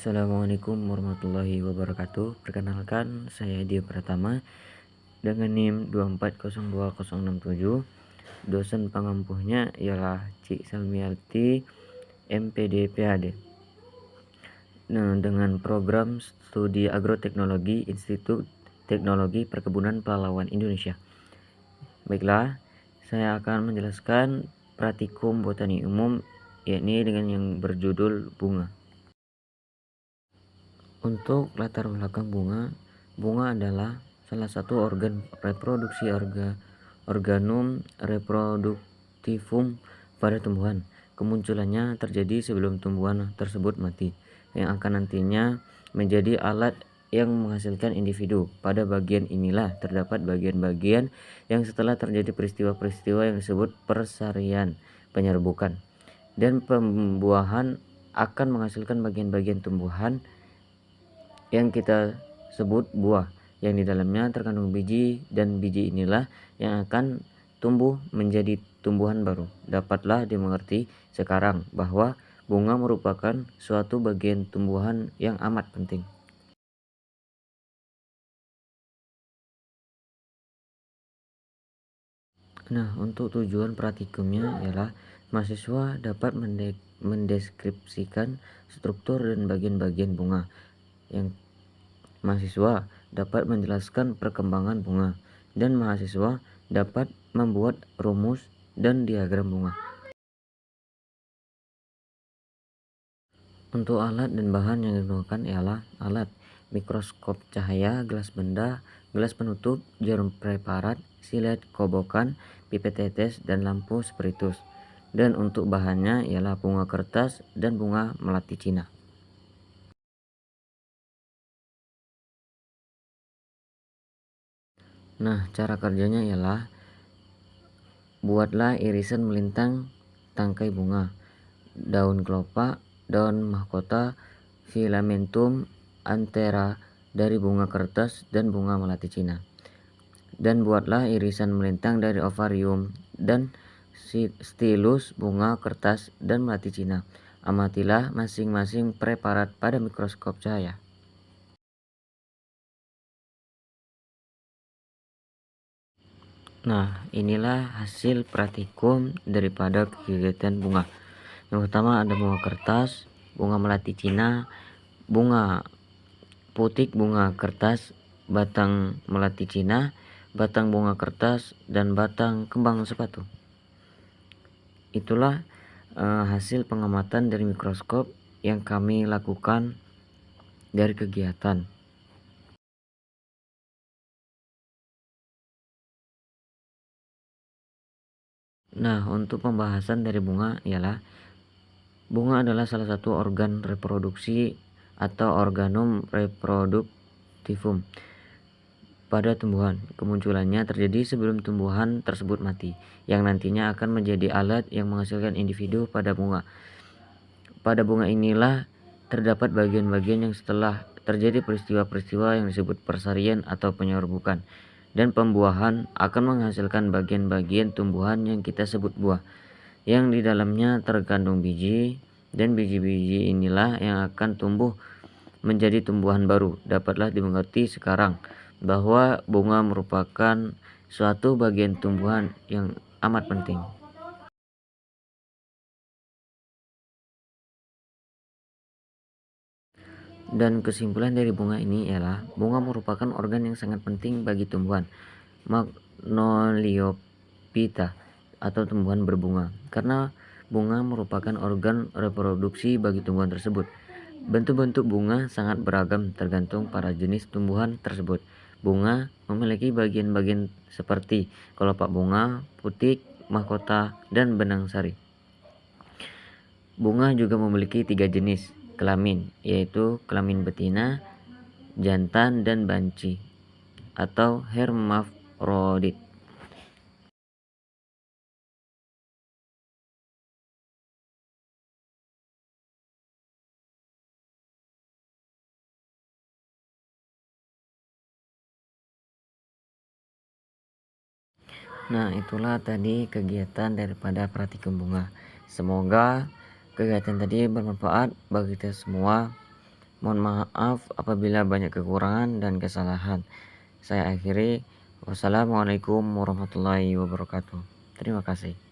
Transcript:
Assalamualaikum warahmatullahi wabarakatuh. Perkenalkan, saya Dia Pratama dengan NIM 2402067. Dosen pengampuhnya ialah Cik Salmiarti, MPD PhD. Nah, dengan program studi agroteknologi Institut Teknologi Perkebunan Pahlawan Indonesia. Baiklah, saya akan menjelaskan praktikum botani umum, yakni dengan yang berjudul bunga. Untuk latar belakang bunga adalah salah satu organ reproduksi organum reproduktifum pada tumbuhan. Kemunculannya terjadi sebelum tumbuhan tersebut mati, yang akan nantinya menjadi alat yang menghasilkan individu. Pada bagian inilah terdapat bagian-bagian yang setelah terjadi peristiwa-peristiwa yang disebut persarian, penyerbukan, dan pembuahan akan menghasilkan bagian-bagian tumbuhan yang kita sebut buah, yang di dalamnya terkandung biji, dan biji inilah yang akan tumbuh menjadi tumbuhan baru. Dapatlah dimengerti sekarang bahwa bunga merupakan suatu bagian tumbuhan yang amat penting. Nah, untuk tujuan praktikumnya ialah mahasiswa dapat mendeskripsikan struktur dan bagian-bagian bunga. Yang mahasiswa dapat menjelaskan perkembangan bunga, dan mahasiswa dapat membuat rumus dan diagram bunga. Untuk alat dan bahan yang digunakan ialah alat mikroskop cahaya, gelas benda, gelas penutup, jarum preparat, silet, kobokan, pipet tetes, dan lampu spiritus. Dan untuk bahannya ialah bunga kertas dan bunga melati Cina. Nah, cara kerjanya ialah buatlah irisan melintang tangkai bunga, daun kelopak, daun mahkota, filamentum antera dari bunga kertas dan bunga melati Cina. Dan buatlah irisan melintang dari ovarium dan stilus bunga kertas dan melati Cina. Amatilah masing-masing preparat pada mikroskop cahaya. Nah, inilah hasil praktikum daripada kegiatan bunga. Yang pertama ada bunga kertas, bunga melati Cina, bunga putik, bunga kertas, batang melati Cina, batang bunga kertas, dan batang kembang sepatu. Itulah hasil pengamatan dari mikroskop yang kami lakukan dari kegiatan. Nah, untuk pembahasan dari bunga ialah bunga adalah salah satu organ reproduksi atau organum reproduktifum pada tumbuhan. Kemunculannya terjadi sebelum tumbuhan tersebut mati, yang nantinya akan menjadi alat yang menghasilkan individu pada bunga. Pada bunga inilah terdapat bagian-bagian yang setelah terjadi peristiwa-peristiwa yang disebut persarian atau penyerbukan, dan pembuahan akan menghasilkan bagian-bagian tumbuhan yang kita sebut buah, yang di dalamnya terkandung biji, dan biji-biji inilah yang akan tumbuh menjadi tumbuhan baru. Dapatlah dimengerti sekarang bahwa bunga merupakan suatu bagian tumbuhan yang amat penting. Dan kesimpulan dari bunga ini ialah bunga merupakan organ yang sangat penting bagi tumbuhan Magnoliophyta atau tumbuhan berbunga, karena bunga merupakan organ reproduksi bagi tumbuhan tersebut. Bentuk-bentuk bunga sangat beragam tergantung pada jenis tumbuhan tersebut. Bunga memiliki bagian-bagian seperti kelopak bunga, putik, mahkota, dan benang sari. Bunga juga memiliki 3 jenis kelamin, yaitu kelamin betina, jantan, dan banci atau hermafrodit. Nah, itulah tadi kegiatan daripada praktikum bunga. Semoga kegiatan tadi bermanfaat bagi kita semua. Mohon maaf apabila banyak kekurangan dan kesalahan. Saya akhiri. Wassalamualaikum warahmatullahi wabarakatuh. Terima kasih.